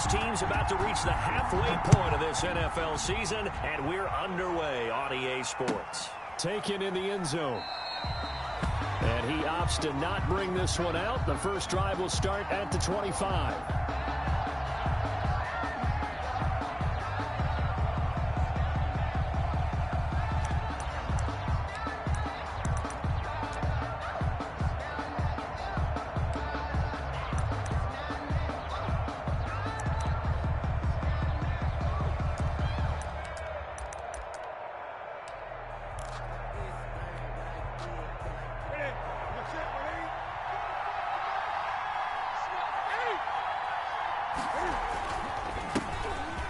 These teams about to reach the halfway point of this NFL season, and we're underway on EA Sports. Taken in the end zone. And he opts to not bring this one out. The first drive will start at the 25.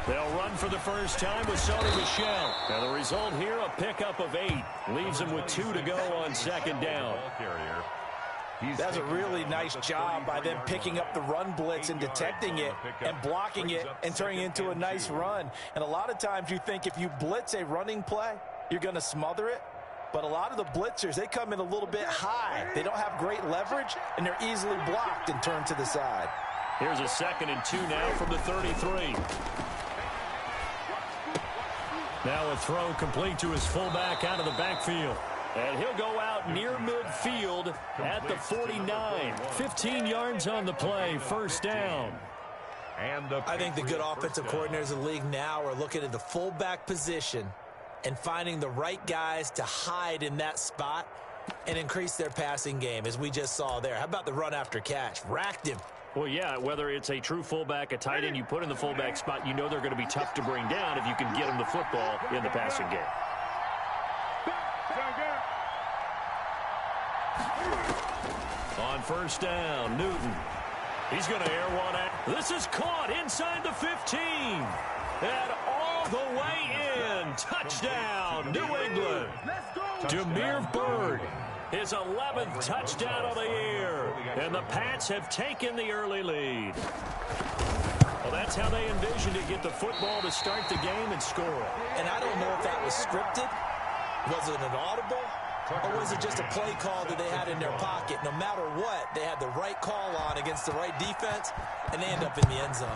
They'll run for the first time with Sony Michel. And the result here, a pickup of 8. Leaves him with 2 to go on second down. That's a really nice job by them picking up the run blitz and detecting it and blocking it and turning it into a nice run. And a lot of times you think if you blitz a running play, you're going to smother it. But a lot of the blitzers, they come in a little bit high. They don't have great leverage, and they're easily blocked and turned to the side. Here's a 2nd and 2 now from the 33. Now a throw complete to his fullback out of the backfield. And he'll go out near midfield at the 49. 15 yards on the play, first down. I think the good offensive coordinators in the league now are looking at the fullback position and finding the right guys to hide in that spot and increase their passing game, as we just saw there. How about the run after catch? Racked him. Well, yeah, whether it's a true fullback, a tight end, you put in the fullback spot, you know they're going to be tough to bring down if you can get them the football in the passing game. On first down, Newton. He's going to air one out. This is caught inside the 15. And all the way in. Touchdown, New England. Damiere Byrd. His 11th touchdown of the year. And the Pats have taken the early lead. Well, that's how they envisioned to get the football to start the game and score. And I don't know if that was scripted. Was it an audible? Or was it just a play call that they had in their pocket? No matter what, they had the right call on against the right defense, and they end up in the end zone.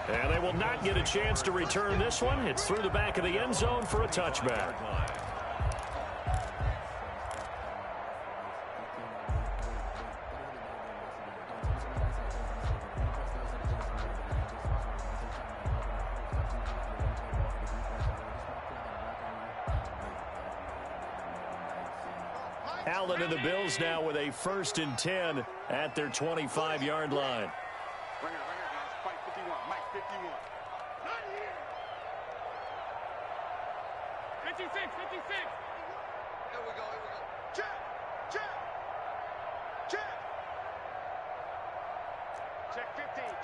And they will not get a chance to return this one. It's through the back of the end zone for a touchback. Allen and the Bills now with a 1st and 10 at their 25-yard line. 56. Here we go. Check.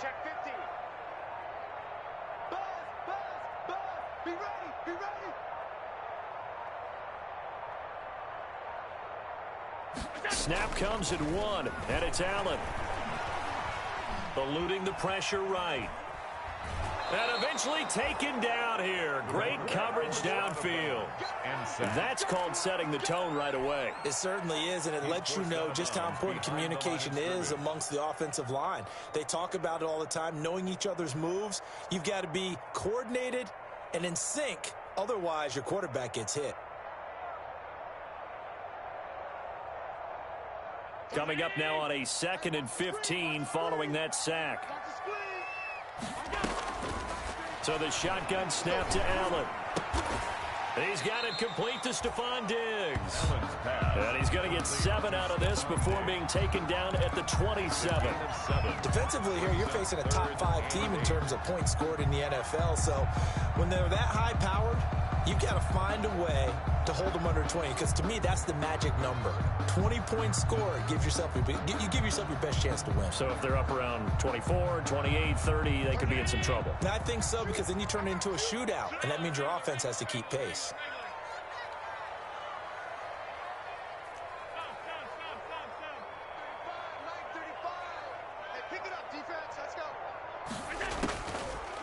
Check 50. Buzz. Be ready. Snap comes at 1, and it's Allen. Eluding the pressure right. And eventually taken down here. Great coverage downfield. That's called setting the tone right away. It certainly is, and it lets you know just how important communication is amongst the offensive line. They talk about it all the time, knowing each other's moves. You've got to be coordinated and in sync. Otherwise, your quarterback gets hit. Coming up now on a 2nd and 15 following that sack. So the shotgun snap to Allen. He's got it complete to Stephon Diggs. And he's going to get 7 out of this before being taken down at the 27. Defensively here, you're facing a top 5 team in terms of points scored in the NFL. So when they're that high-powered, you've got to find a way to hold them under 20, because to me, that's the magic number. 20 points scored gives yourself you give yourself your best chance to win. So if they're up around 24, 28, 30, they could be in some trouble. And I think so, because then you turn it into a shootout, and that means your offense has to keep pace.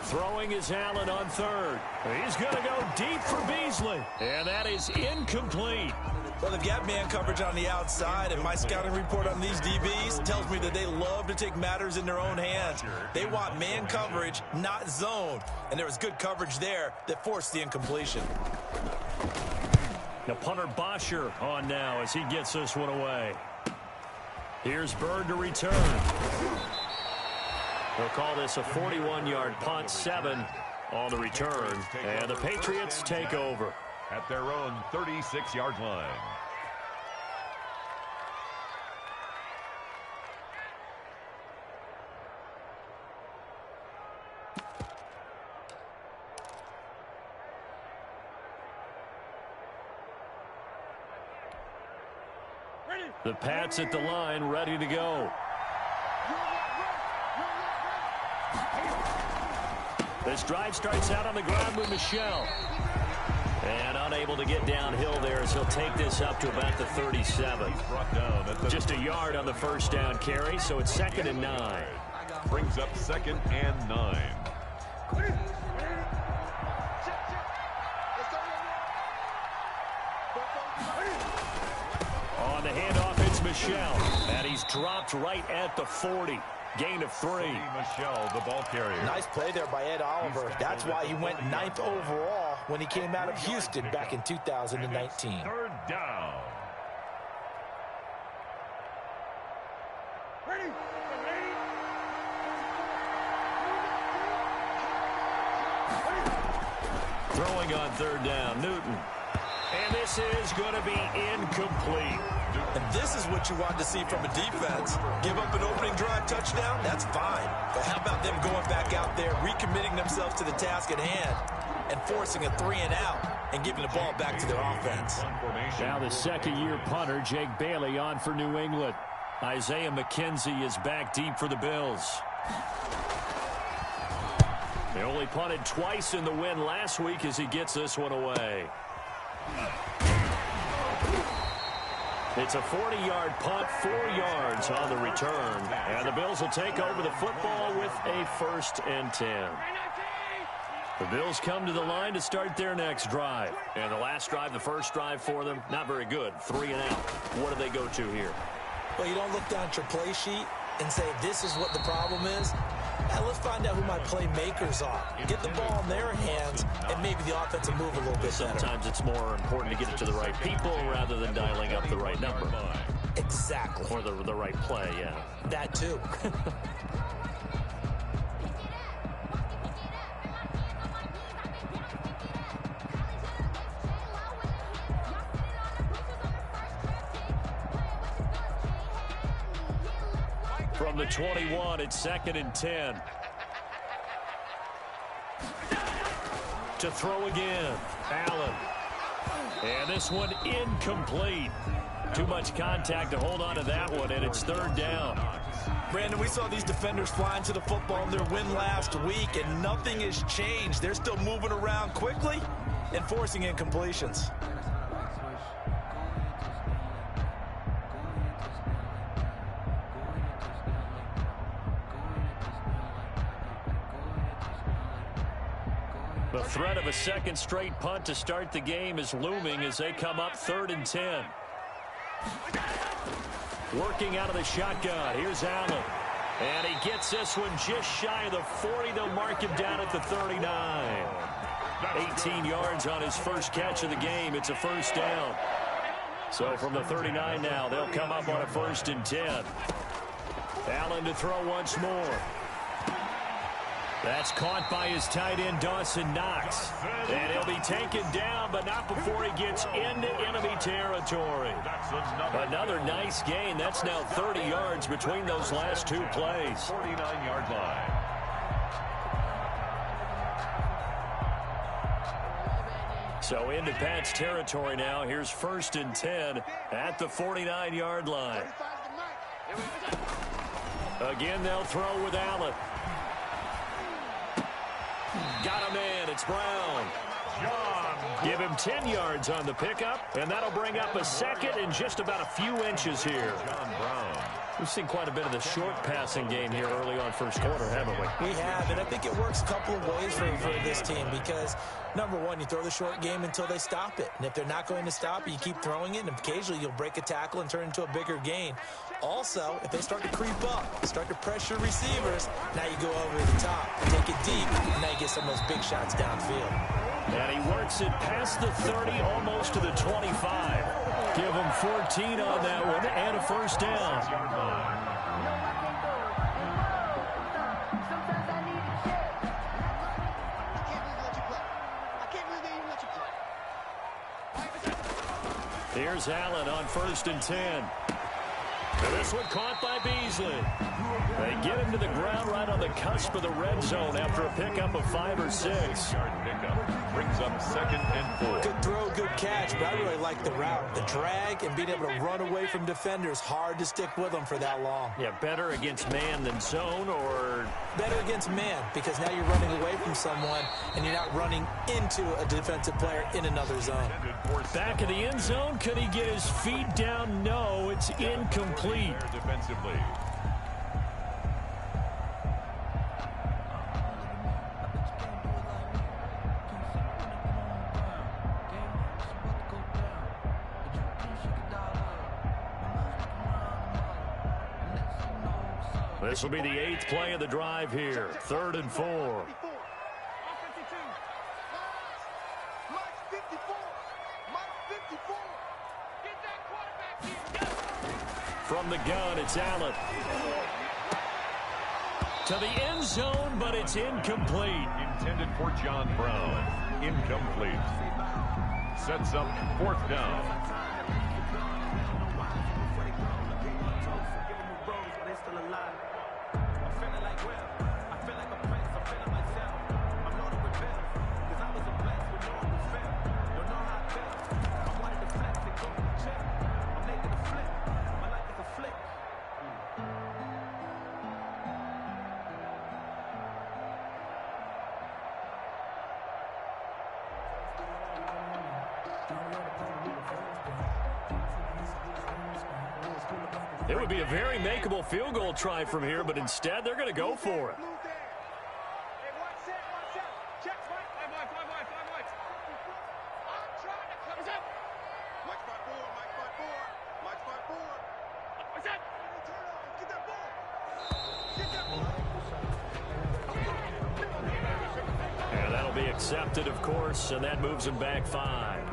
Throwing is Allen on 3rd. He's going to go deep for Beasley. And that is incomplete. Well, they've got man coverage on the outside, and my scouting report on these DBs tells me that they love to take matters in their own hands. They want man coverage, not zone. And there was good coverage there that forced the incompletion. The punter Bosher on now as he gets this one away. Here's Bird to return. They'll call this a 41-yard punt, 7 on the return. And the Patriots take over at their own 36-yard line. The Pats at the line, ready to go. This drive starts out on the ground with Michel. And unable to get downhill there as he'll take this up to about the 37. Just a yard on the first down carry, so it's 2nd and 9. Brings up 2nd and 9. On the handoff, it's Michel. And he's dropped right at the 40. Gain of 3. Michel, the ball carrier. Nice play there by Ed Oliver. That's why he went 9th overall when he came out of Houston back in 2019. 3rd down. Throwing on 3rd down, Newton. And this is going to be incomplete. And this is what you want to see from a defense. Give up an opening drive touchdown, that's fine. But how about them going back out there, recommitting themselves to the task at hand, and forcing a 3-and-out, and giving the ball back to their offense. Now the second-year punter, Jake Bailey, on for New England. Isaiah McKenzie is back deep for the Bills. They only punted twice in the win last week as he gets this one away. It's a 40-yard punt, 4 yards on the return. And the Bills will take over the football with a 1st and 10. The Bills come to the line to start their next drive. And the last drive, the first drive for them, not very good. 3-and-out. What do they go to here? Well, you don't look down at your play sheet and say, this is what the problem is. Now, let's find out who my playmakers are. Get the ball in their hands, and maybe the offense will move a little bit better. Sometimes it's more important to get it to the right people rather than dialing up the right number. Exactly. Or the right play, yeah. That too. From the 21, it's 2nd and 10. To throw again, Allen. And this one incomplete. Too much contact to hold on to that one, and it's 3rd down. Brandon, we saw these defenders flying to the football in their win last week, and nothing has changed. They're still moving around quickly and forcing incompletions. The threat of a second straight punt to start the game is looming as they come up 3rd and 10. Working out of the shotgun. Here's Allen. And he gets this one just shy of the 40. They'll mark him down at the 39. 18 yards on his first catch of the game. It's a 1st down. So from the 39 now, they'll come up on a 1st and 10. Allen to throw once more. That's caught by his tight end, Dawson Knox. And he'll be taken down, but not before he gets into enemy territory. Another nice gain. That's now 30 yards between those last 2 plays. 49-yard line. So into Pat's territory now. Here's 1st and 10 at the 49-yard line. Again, they'll throw with Allen. Got a man. It's Brown. Give him 10 yards on the pickup, and that'll bring up a 2nd and just about a few inches here. John Brown. We've seen quite a bit of the short passing game here early on first quarter, haven't we? We have, and I think it works a couple of ways for this team because, number one, you throw the short game until they stop it. And if they're not going to stop it, you keep throwing it, and occasionally you'll break a tackle and turn it into a bigger gain. Also, if they start to creep up, start to pressure receivers, now you go over the top, take it deep, and now you get some of those big shots downfield. And he works it past the 30, almost to the 25. Give him 14 on that one and a first down. Here's Allen on 1st and 10. And this one caught by Beasley. They get him to the ground right on the cusp of the red zone after a pickup of 5 or 6. Yard pickup brings up 2nd and 4. Good throw, good catch, but I really like the route. The drag and being able to run away from defenders, hard to stick with them for that long. Yeah, better against man than zone, or? Better against man, because now you're running away from someone and you're not running into a defensive player in another zone. Back of the end zone, could he get his feet down? No, it's incomplete. Defensively. This will be the 8th play of the drive here. 3rd and 4. From the gun, it's Allen. To the end zone, but it's incomplete. Intended for John Brown. Incomplete. Sets up 4th down. It would be a very makeable field goal try from here, but instead they're going to go for it. And that'll be accepted, of course, and that moves him back 5.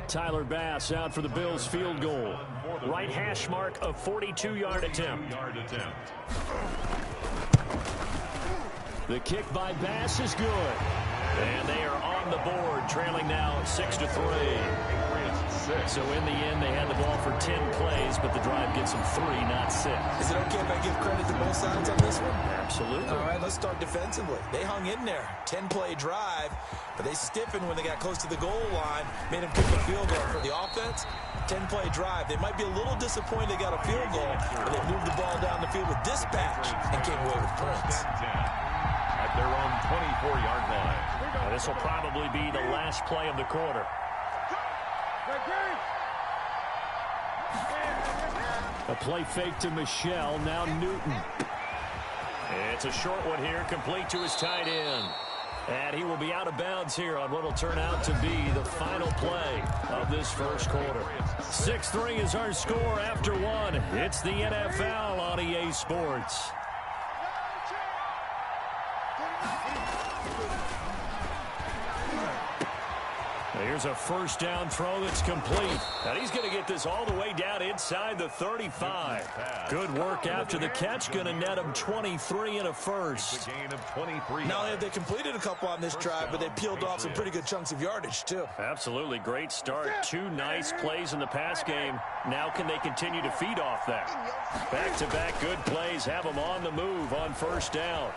Tyler Bass out for the Bills field goal. Right hash mark, a 42-yard attempt. The kick by Bass is good. And they are on the board, trailing now 6-3. So in the end, they had the ball for 10 plays, but the drive gets them 3, not 6. Is it okay if I give credit to both sides on this one? Absolutely. All right, let's start defensively. They hung in there. 10-play drive, but they stiffened when they got close to the goal line, made them kick a field goal. For the offense, 10-play drive. They might be a little disappointed they got a field goal, but they moved the ball down the field with dispatch and came away with points. At their own 24-yard line. Now, this will probably be the last play of the quarter. A play fake to Michelle, now Newton. It's a short one here, complete to his tight end. And he will be out of bounds here on what will turn out to be the final play of this first quarter. 6-3 is our score after 1. It's the NFL on EA Sports. Here's a first down throw that's complete. And he's going to get this all the way down inside the 35. Good work after the catch. Going to net him 23 and a first. Not only have they completed a couple on this drive, but they peeled off some pretty good chunks of yardage, too. Absolutely. Great start. 2 nice plays in the pass game. Now can they continue to feed off that? Back-to-back good plays have them on the move on first down.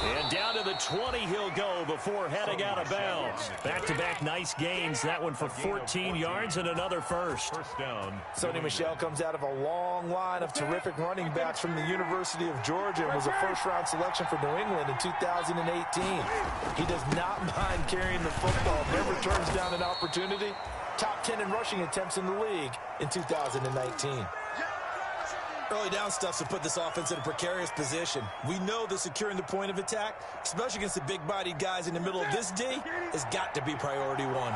And down to the 20 he'll go before heading out of bounds. Back-to-back nice gains. That one for 14 yards and another first. First down. Sony Michel comes out of a long line of terrific running backs from the University of Georgia and was a first-round selection for New England in 2018. He does not mind carrying the football, never turns down an opportunity, top 10 in rushing attempts in the league in 2019. Early down stuff to put this offense in a precarious position. We know that securing the point of attack, especially against the big-bodied guys in the middle of this D, has got to be priority one.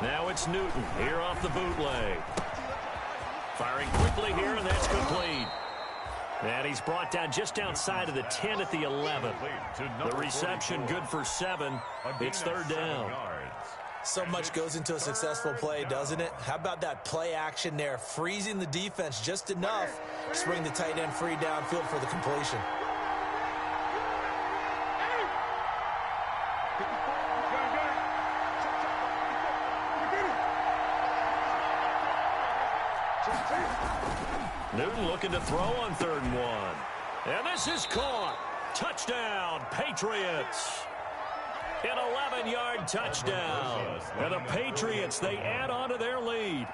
Now it's Newton here off the bootleg. Firing quickly here, and that's complete. And he's brought down just outside of the 10 at the 11. The reception good for 7. It's third down. So much goes into a successful play, doesn't it? How about that play action there, freezing the defense just enough to bring the tight end free downfield for the completion. Newton looking to throw on 3rd and 1. And this is caught. Touchdown, Patriots. An 11-yard touchdown. And the Patriots, they add on to their lead.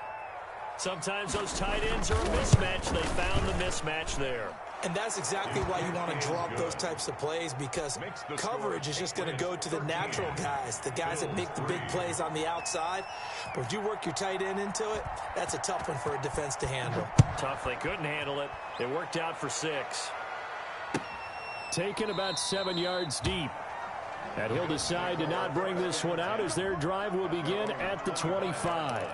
Sometimes those tight ends are a mismatch. They found the mismatch there. And that's exactly why you want to draw up those types of plays, because coverage is just going to go to the natural guys, the guys that make the big plays on the outside. But if you work your tight end into it, that's a tough one for a defense to handle. Tough. They couldn't handle it. It worked out for 6. Taken about 7 yards deep. And he'll decide to not bring this one out as their drive will begin at the 25.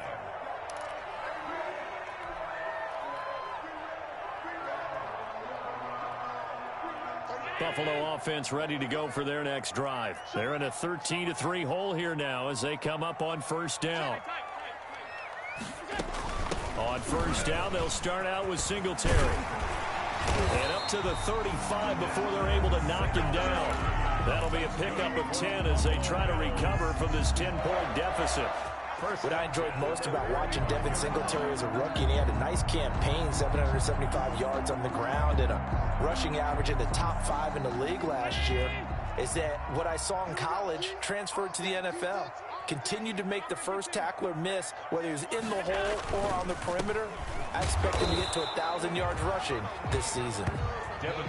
Buffalo offense ready to go for their next drive. They're in a 13-3 hole here now as they come up on 1st down. On 1st down, they'll start out with Singletary. And up to the 35 before they're able to knock him down. That'll be a pickup of 10 as they try to recover from this 10-point deficit. What I enjoyed most about watching Devin Singletary as a rookie, and he had a nice campaign, 775 yards on the ground and a rushing average in the top 5 in the league last year, is that what I saw in college transferred to the NFL. Continued to make the first tackler miss, whether he's in the hole or on the perimeter. I expect him to get to 1,000 yards rushing this season.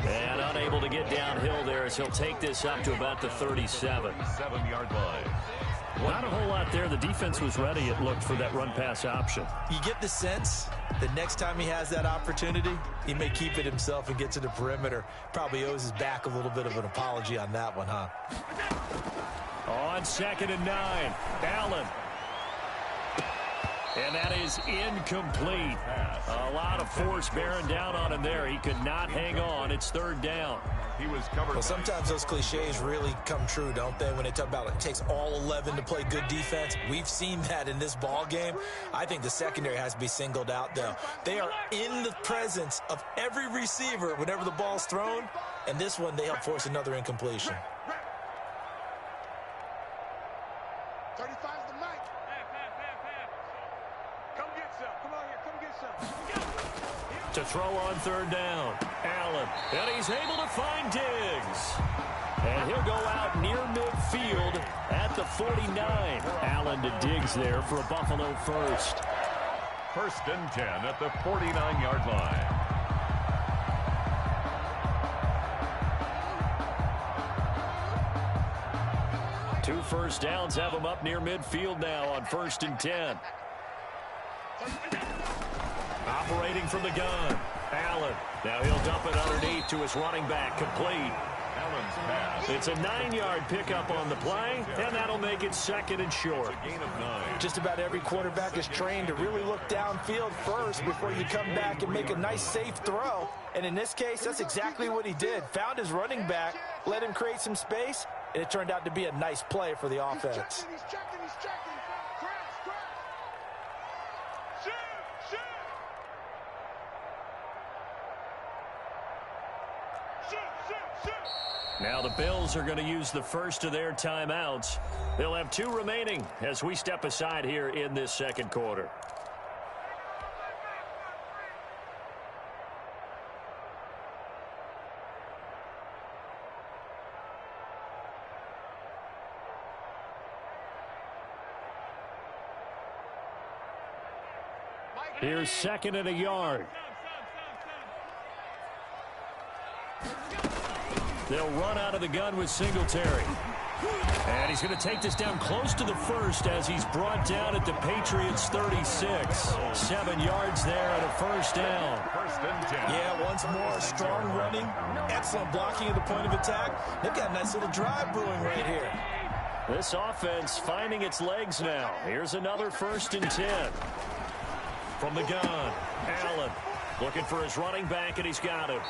And unable to get downhill there as he'll take this up to about the 37. 7-yard line. Not a whole lot there. The defense was ready, it looked, for that run-pass option. You get the sense that next time he has that opportunity, he may keep it himself and get to the perimeter. Probably owes his back a little bit of an apology on that one, huh? On 2nd and 9, Allen. And that is incomplete. A lot of force bearing down on him there. He could not hang on. It's 3rd down. He was covered. Well, sometimes those cliches really come true, don't they? When they talk about it takes all 11 to play good defense. We've seen that in this ball game. I think the secondary has to be singled out, though. They are in the presence of every receiver whenever the ball's thrown. And this one, they help force another incompletion. 35's the mic. Come get some. Come on here. Come get some. To throw on 3rd down, Allen. And he's able to find Diggs. And he'll go out near midfield at the 49. Allen to Diggs there for a Buffalo first. 1st and 10 at the 49-yard line. Two first downs have him up near midfield now on 1st and 10. Operating from the gun, Allen. Now he'll dump it underneath to his running back, complete. Allen's pass. It's a 9-yard pickup on the play, and that'll make it 2nd and short. Gain of 9. Just about every quarterback is trained to really look downfield first before you come back and make a nice, safe throw. And in this case, that's exactly what he did. Found his running back, let him create some space, and it turned out to be a nice play for the offense. He's checking. Crash. Shoot. Now the Bills are going to use the first of their timeouts. They'll have 2 remaining as we step aside here in this 2nd quarter. Here's 2nd and a yard. They'll run out of the gun with Singletary. And he's going to take this down close to the first as he's brought down at the Patriots' 36. 7 yards there and a first down. First and 10. Yeah, once more, strong running, excellent blocking at the point of attack. They've got a nice little drive brewing right here. This offense finding its legs now. Here's another first and 10. From the gun, Allen looking for his running back, and he's got him.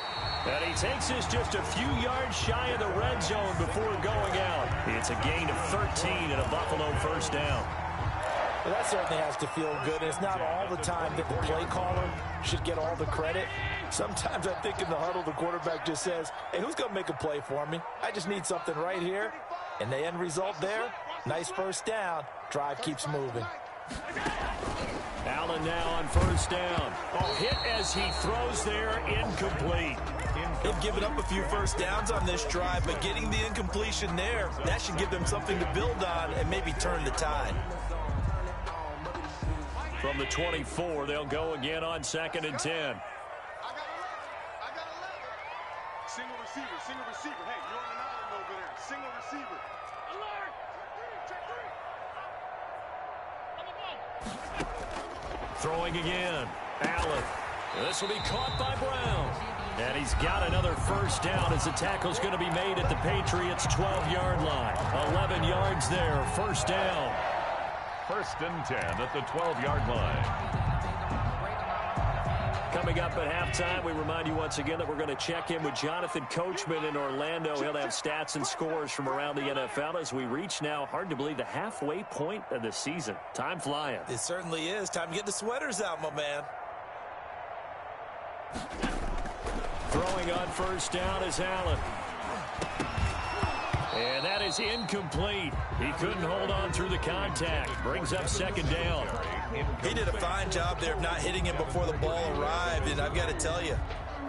And he takes this just a few yards shy of the red zone before going out. It's a gain of 13 and a Buffalo first down. Well, that certainly has to feel good. It's not all the time that the play caller should get all the credit. Sometimes I think in the huddle, the quarterback just says, hey, who's going to make a play for me? I just need something right here. And the end result there, nice first down. Drive keeps moving. Allen now on first down. Oh, hit as he throws there, incomplete. They've given up a few first downs on this drive, but getting the incompletion there, that should give them something to build on and maybe turn the tide. From the 24, they'll go again on 2nd and 10. I got 11. Single receiver. Hey, you're on an island over there. Single receiver. Alert! Check 3. Throwing again. Allen. This will be caught by Brown. And he's got another first down as the tackle's going to be made at the Patriots' 12-yard line. 11 yards there, first down. First and 10 at the 12-yard line. Coming up at halftime, we remind you once again that we're going to check in with Jonathan Coachman in Orlando. He'll have stats and scores from around the NFL as we reach now, hard to believe, the halfway point of the season. Time flying. It certainly is. Time to get the sweaters out, my man. Throwing on first down is Allen. And that is incomplete. He couldn't hold on through the contact. Brings up second down. He did a fine job there of not hitting him before the ball arrived, and I've got to tell you,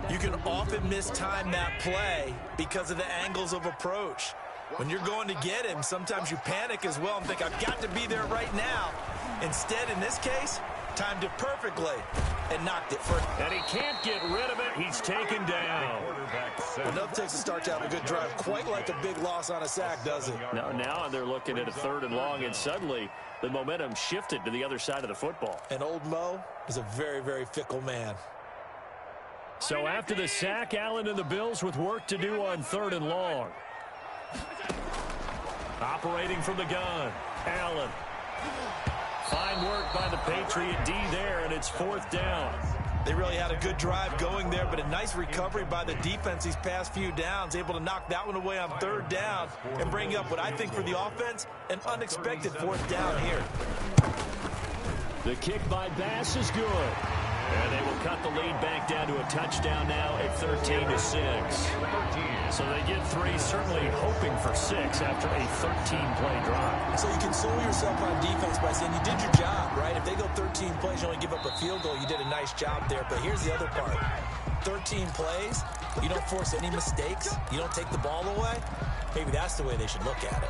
you can often mistime that play because of the angles of approach. When you're going to get him, sometimes you panic as well and think, I've got to be there right now. Instead, in this case, timed it perfectly and knocked it first. And he can't get rid of it. He's taken down. Enough takes a start to have a good drive, quite like a big loss on a sack, does it? Now they're looking at a 3rd and long, and suddenly the momentum shifted to the other side of the football. And old Mo is a very, very fickle man. So after the sack, Allen and the Bills with work to do on 3rd and long. Operating from the gun, Allen. Fine work by the Patriot D there, and it's 4th down. They really had a good drive going there, but a nice recovery by the defense these past few downs, able to knock that one away on 3rd down and bring up what I think for the offense, an unexpected 4th down here. The kick by Bass is good. And they will cut the lead back down to a touchdown now at 13-6. So they get 3, certainly hoping for 6 after a 13-play drive. So you console yourself on defense by saying you did your job, right? If they go 13 plays, you only give up a field goal, you did a nice job there. But here's the other part. 13 plays, you don't force any mistakes, you don't take the ball away. Maybe that's the way they should look at it.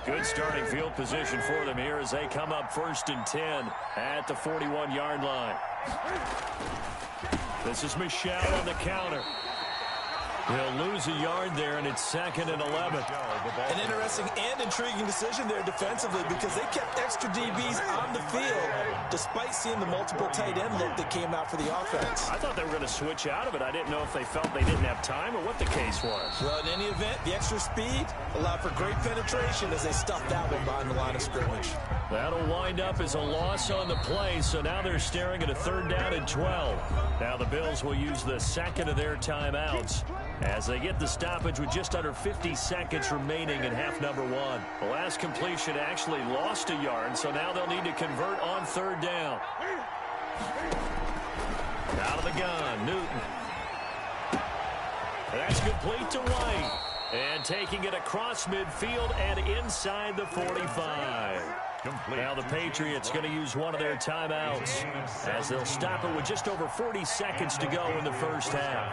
Good starting field position for them here as they come up 1st and 10 at the 41-yard line. This is Michel on the counter. He'll lose a yard there, and it's 2nd and 11. An interesting and intriguing decision there defensively because they kept extra DBs on the field despite seeing the multiple tight end look that came out for the offense. I thought they were going to switch out of it. I didn't know if they felt they didn't have time or what the case was. Well, in any event, the extra speed allowed for great penetration as they stuffed that one behind the line of scrimmage. That'll wind up as a loss on the play, so now they're staring at a 3rd down and 12. Now the Bills will use the 2nd of their timeouts as they get the stoppage with just under 50 seconds remaining in half number 1. The last completion actually lost a yard, so now they'll need to convert on 3rd down. Out of the gun, Newton. That's complete to White. And taking it across midfield and inside the 45. Now the Patriots going to use one of their timeouts as they'll stop it with just over 40 seconds to go in the first half.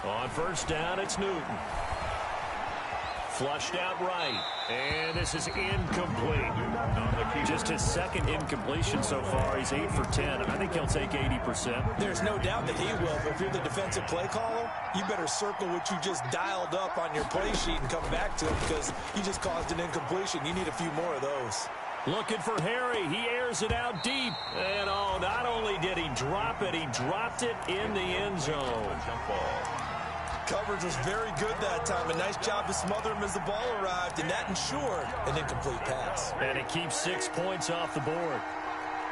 On first down, it's Newton. Flushed out right. And this is incomplete. Just his second incompletion so far. He's 8 for 10. I think he'll take 80%. There's no doubt that he will, but if you're the defensive play caller, you better circle what you just dialed up on your play sheet and come back to it because he just caused an incompletion. You need a few more of those. Looking for Harry. He airs it out deep. And, oh, not only did he drop it, he dropped it in the end zone. Coverage was very good that time. A nice job to smother him as the ball arrived, and that ensured an incomplete pass. And it keeps 6 points off the board.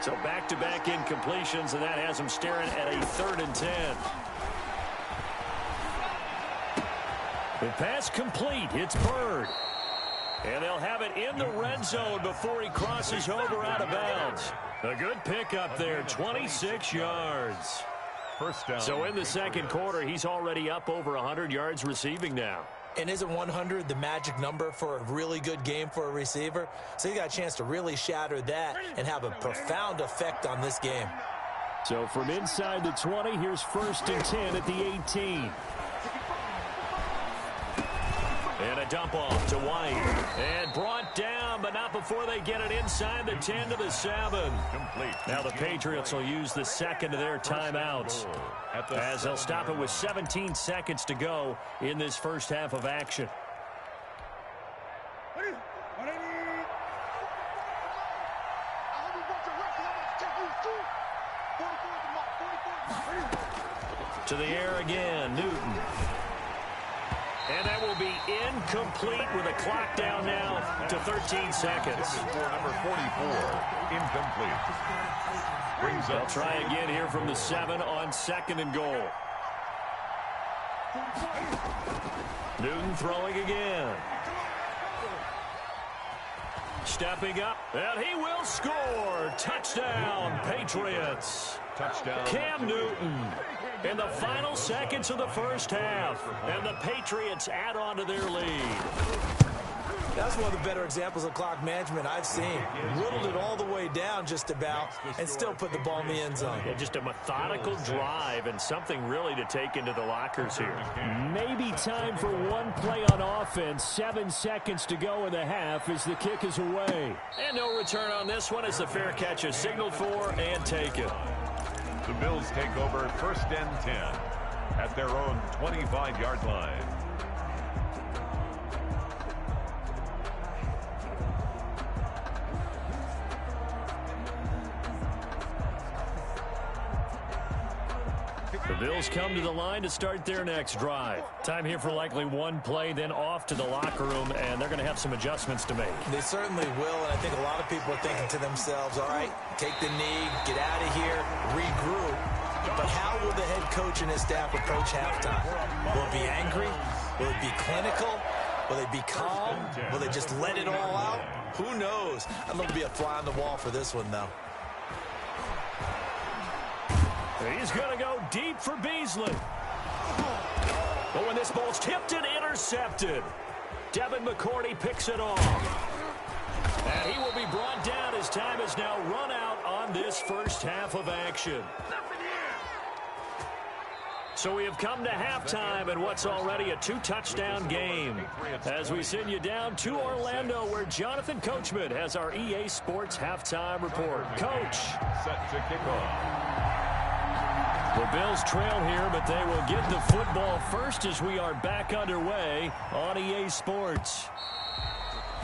So back-to-back incompletions, and that has him staring at a 3rd and 10. The pass complete. It's Bird. And they'll have it in the red zone before he crosses over out of bounds. A good pickup there, 26 yards. First down. So in the second quarter, he's already up over 100 yards receiving now. And isn't 100 the magic number for a really good game for a receiver? So he got a chance to really shatter that and have a profound effect on this game. So from inside the 20, here's 1st and 10 at the 18. And a dump off to White. And brought down, but not before they get it inside the 10 to the 7. Complete. Now the Patriots will use the second of their timeouts as they'll stop it with 17 seconds to go in this first half of action. To the air again, Newton. And that will be incomplete with a clock down now to 13 seconds. Number 44, incomplete. Brings They'll up. try again here from the 7 on 2nd and goal. Newton throwing again. Stepping up, and he will score. Touchdown, Patriots. Touchdown. Cam Newton in the final seconds of the first half. And the Patriots add on to their lead. That's one of the better examples of clock management I've seen. Whittled it all the way down just about and still put the ball in the end zone. Yeah, just a methodical drive and something really to take into the lockers here. Maybe time for one play on offense. 7 seconds to go in the half as the kick is away. And no return on this one as the fair catch is signaled for and taken. The Bills take over 1st and 10 at their own 25-yard line. The Bills come to the line to start their next drive. Time here for likely one play, then off to the locker room, and they're going to have some adjustments to make. They certainly will, and I think a lot of people are thinking to themselves, all right, take the knee, get out of here, regroup. But how will the head coach and his staff approach halftime? Will it be angry? Will it be clinical? Will they be calm? Will they just let it all out? Who knows? I'd love to be a fly on the wall for this one, though. He's going to go deep for Beasley. But when this ball's tipped and intercepted, Devin McCourty picks it off. And he will be brought down as time is now run out on this first half of action. So we have come to halftime in what's already a 2-touchdown game. As we send you down to Orlando, where Jonathan Coachman has our EA Sports halftime report. Coach. Set to kick off. The Bills trail here, but they will get the football first as we are back underway on EA Sports.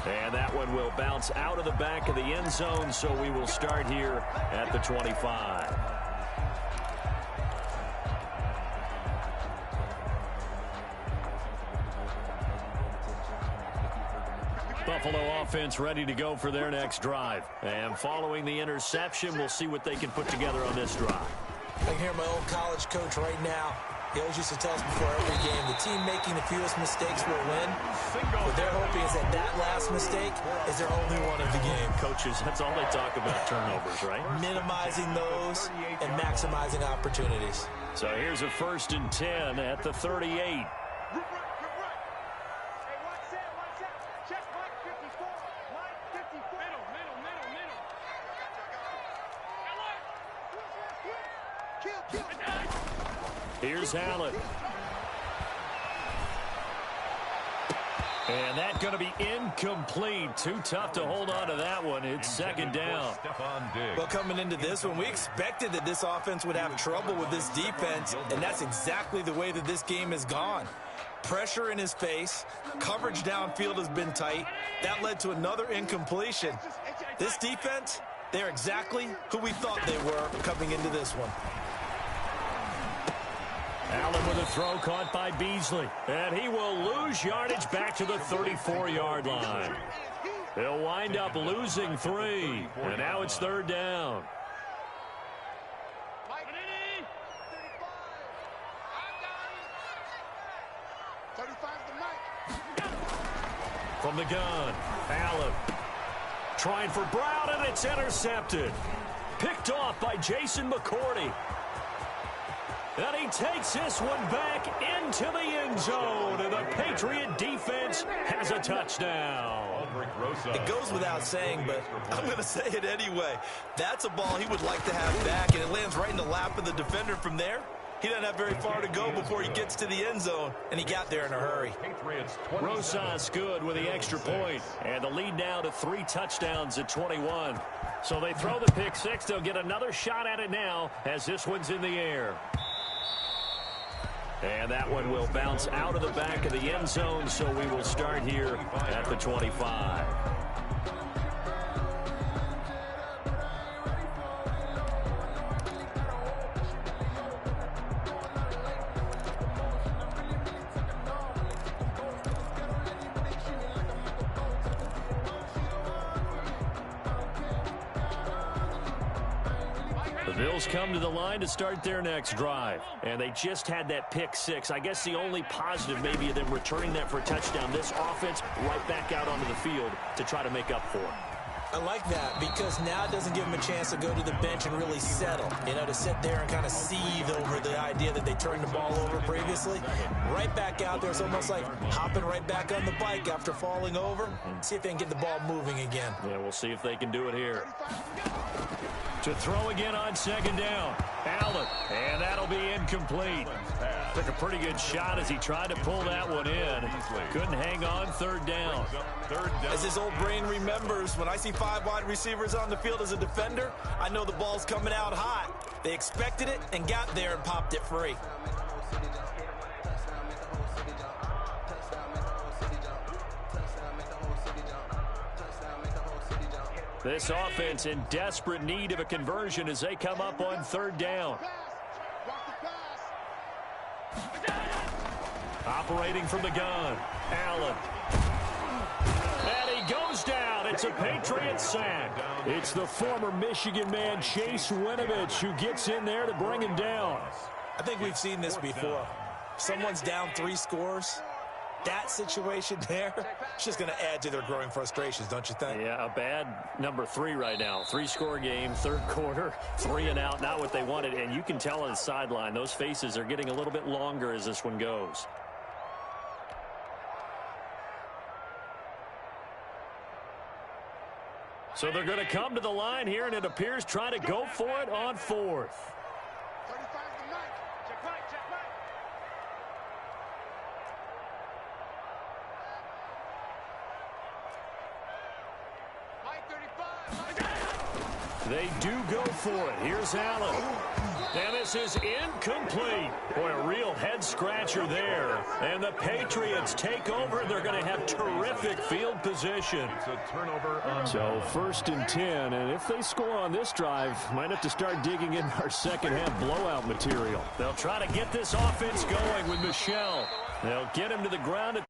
And that one will bounce out of the back of the end zone, so we will start here at the 25. Buffalo offense ready to go for their next drive. And following the interception, we'll see what they can put together on this drive. I can hear my old college coach right now. He always used to tell us before every game, the team making the fewest mistakes will win. What they're hoping is that last mistake is their only one of the game. Coaches, that's all they talk about, turnovers, right? Minimizing those and maximizing opportunities. So here's a 1st and 10 at the 38. Here's Allen. And that's going to be incomplete. Too tough to hold on to that one. It's second down. Well, coming into this one, we expected that this offense would have trouble with this defense, and that's exactly the way that this game has gone. Pressure in his face. Coverage downfield has been tight. That led to another incompletion. This defense, they're exactly who we thought they were coming into this one. Allen with a throw caught by Beasley. And he will lose yardage back to the 34-yard line. He'll wind up losing 3. And now it's third down. From the gun, Allen trying for Brown, and it's intercepted. Picked off by Jason McCourty. And he takes this one back into the end zone, and the Patriot defense has a touchdown. It goes without saying, but I'm going to say it anyway. That's a ball he would like to have back, and it lands right in the lap of the defender from there. He doesn't have very far to go before he gets to the end zone, and he got there in a hurry. Rosas good with the extra point, and the lead now to 3 touchdowns at 21. So they throw the pick 6. They'll get another shot at it now as this one's in the air. And that one will bounce out of the back of the end zone, so we will start here at the 25. The Bills come to the line to start their next drive. And they just had that pick 6. I guess the only positive maybe of them returning that for a touchdown. This offense right back out onto the field to try to make up for it. I like that because now it doesn't give them a chance to go to the bench and really settle. You know, to sit there and kind of seethe over the idea that they turned the ball over previously. Right back out there. It's almost like hopping right back on the bike after falling over. See if they can get the ball moving again. Yeah, we'll see if they can do it here. To throw again on second down. Allen, and that'll be incomplete. Took a pretty good shot as he tried to pull that one in. Couldn't hang on, third down. As his old brain remembers, when I see 5 wide receivers on the field as a defender, I know the ball's coming out hot. They expected it and got there and popped it free. This offense in desperate need of a conversion as they come up on third down. Operating from the gun, Allen. And he goes down. It's a Patriot sack. It's the former Michigan man, Chase Winovich, who gets in there to bring him down. I think we've seen this before. Someone's down 3 scores. That situation there, it's just going to add to their growing frustrations, don't you think? Yeah, a bad number 3 right now. 3-score game, third quarter, 3 and out, not what they wanted. And you can tell on the sideline, those faces are getting a little bit longer as this one goes. So they're going to come to the line here, and it appears trying to go for it on 4th. They do go for it. Here's Allen. And this is incomplete. Boy, a real head-scratcher there. And the Patriots take over. They're going to have terrific field position. It's a turnover on so 1st and 10. And if they score on this drive, might have to start digging in our second-half blowout material. They'll try to get this offense going with Michel. They'll get him to the ground.